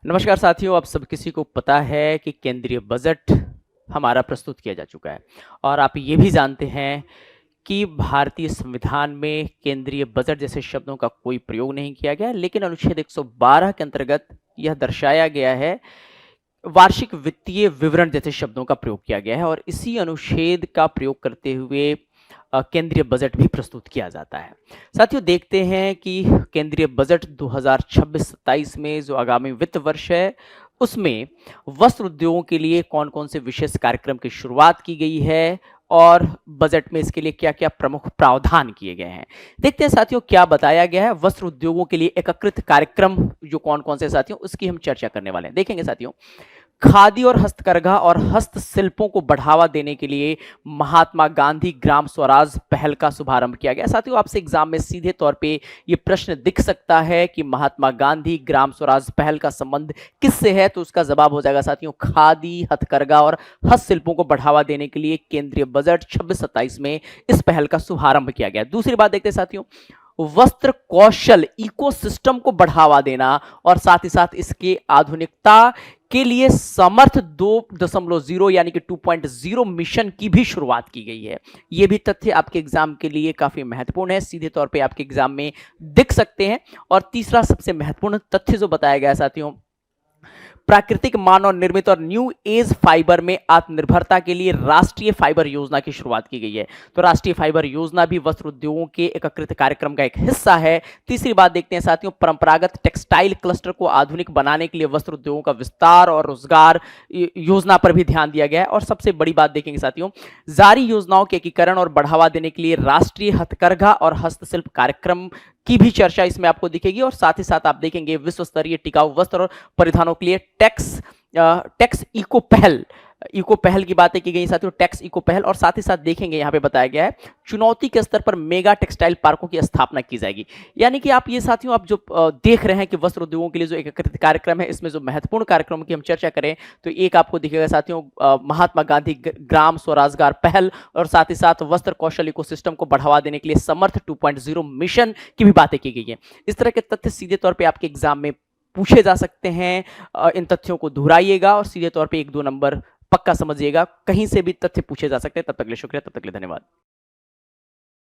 नमस्कार साथियों, आप सब किसी को पता है कि केंद्रीय बजट हमारा प्रस्तुत किया जा चुका है और आप ये भी जानते हैं कि भारतीय संविधान में केंद्रीय बजट जैसे शब्दों का कोई प्रयोग नहीं किया गया है, लेकिन अनुच्छेद 112 के अंतर्गत यह दर्शाया गया है, वार्षिक वित्तीय विवरण जैसे शब्दों का प्रयोग किया गया है और इसी अनुच्छेद का प्रयोग करते हुए केंद्रीय बजट भी प्रस्तुत किया जाता है। साथियों, देखते हैं कि केंद्रीय बजट 2026-27 में जो आगामी वित्त वर्ष है, उसमें वस्त्र उद्योगों के लिए कौन-कौन से विशेष कार्यक्रम की शुरुआत की गई है और बजट में इसके लिए क्या-क्या प्रमुख प्रावधान किए गए हैं। देखते हैं साथियों क्या बताया गया है वस्त्र उद्योगों के लिए एकीकृत कार्यक्रम जो कौन-कौन से साथियों उसकी हम चर्चा करने वाले हैं। देखेंगे साथियों, खादी और हस्तकरघा और हस्तशिल्पों को बढ़ावा देने के लिए महात्मा गांधी ग्राम स्वराज पहल का शुभारंभ किया गया। साथियों, आपसे एग्जाम में सीधे तौर पे ये प्रश्न दिख सकता है कि महात्मा गांधी ग्राम स्वराज पहल का संबंध किससे है, तो उसका जवाब हो जाएगा साथियों खादी, हथकरघा और हस्तशिल्पों को बढ़ावा देने के लिए केंद्रीय बजट 26-27 में इस पहल का शुभारंभ किया गया। दूसरी बात देखते हैं साथियों, वस्त्र कौशल इकोसिस्टम को बढ़ावा देना और साथ ही साथ इसके आधुनिकता के लिए समर्थ 2.0 यानी कि 2.0 मिशन की भी शुरुआत की गई है। यह भी तथ्य आपके एग्जाम के लिए काफी महत्वपूर्ण है, सीधे तौर पे आपके एग्जाम में दिख सकते हैं। और तीसरा सबसे महत्वपूर्ण तथ्य जो बताया गया है साथियों, प्राकृतिक मानव निर्मित और न्यू एज फाइबर में आत्मनिर्भरता के लिए राष्ट्रीय फाइबर योजना की शुरुआत की गई है। तो राष्ट्रीय फाइबर योजना भी वस्त्र उद्योगों के एकीकृत कार्यक्रम का एक हिस्सा है। तीसरी बात देखते हैं साथियों, परंपरागत टेक्सटाइल क्लस्टर को आधुनिक बनाने के लिए वस्त्र उद्योगों का विस्तार और रोजगार योजना पर भी ध्यान दिया गया है। और सबसे बड़ी बात देखेंगे साथियों, जारी योजनाओं के एकीकरण और बढ़ावा देने के लिए राष्ट्रीय हथकरघा और हस्तशिल्प कार्यक्रम की भी चर्चा इसमें आपको दिखेगी। और साथ ही साथ आप देखेंगे विश्व स्तरीय टिकाऊ वस्त्र और परिधानों के लिए टैक्स इको पहल की बातें की गई साथियों, टैक्स इको पहल। और साथ ही साथ देखेंगे यहाँ पे बताया गया है चुनौती के स्तर पर मेगा टेक्सटाइल पार्कों की स्थापना की जाएगी। यानी कि आप ये साथियों आप जो देख रहे हैं कि वस्त्र उद्योगों के लिए जो एकीकृत कार्यक्रम है, इसमें जो महत्वपूर्ण कार्यक्रमों की हम चर्चा करें तो एक आपको दिखेगा साथियों महात्मा गांधी ग्राम स्वरोजगार पहल और साथ ही साथ वस्त्र कौशल इकोसिस्टम को बढ़ावा देने के लिए समर्थ 2.0 मिशन की भी बातें की गई है। इस तरह के तथ्य सीधे तौर पर आपके एग्जाम में पूछे जा सकते हैं। इन तथ्यों को दोहराइएगा और सीधे तौर पे 1-2 नंबर पक्का समझिएगा। कहीं से भी तथ्य पूछे जा सकते हैं। तब तक के लिए शुक्रिया, तब तक के लिए धन्यवाद।